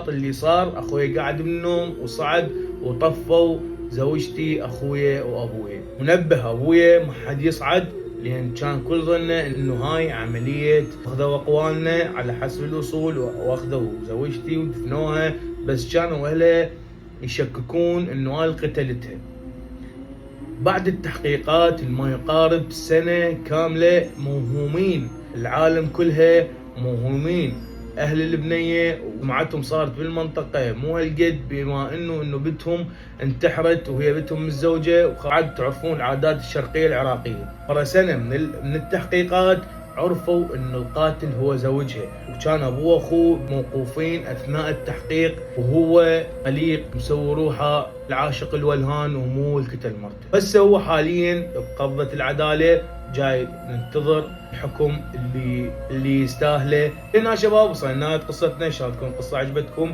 اللي صار اخوي قاعد من النوم وصعد وطفوا زوجتي اخويا وابويا. ونبه ابويا ما حد يصعد لان كان كل ظنه انه هاي عمليه. اخذوا اقوالنا على حسب الاصول واخذوا زوجتي ودفنوها، بس كانوا اهلها يشككون انه هاي قتلتها. بعد التحقيقات ما يقارب سنة كاملة موهومين، العالم كلها موهومين، اهل البنية وسمعتهم صارت بالمنطقة مو هالقد، بما انه بنتهم انتحرت وهي بنتهم متزوجة، وقعد تعرفون العادات الشرقية العراقية. مرة سنة من التحقيقات عرفوا ان القاتل هو زوجها، وكان ابوه واخوه موقوفين اثناء التحقيق، وهو قليق مسوي روحه العاشق الولهان ومو القتل مرته. بس هو حاليا بقبضة العدالة، جاي ننتظر الحكم اللي يستاهله. هنا شباب وصلنا لنهاية قصتنا، ان شاء الله تكون القصة عجبتكم.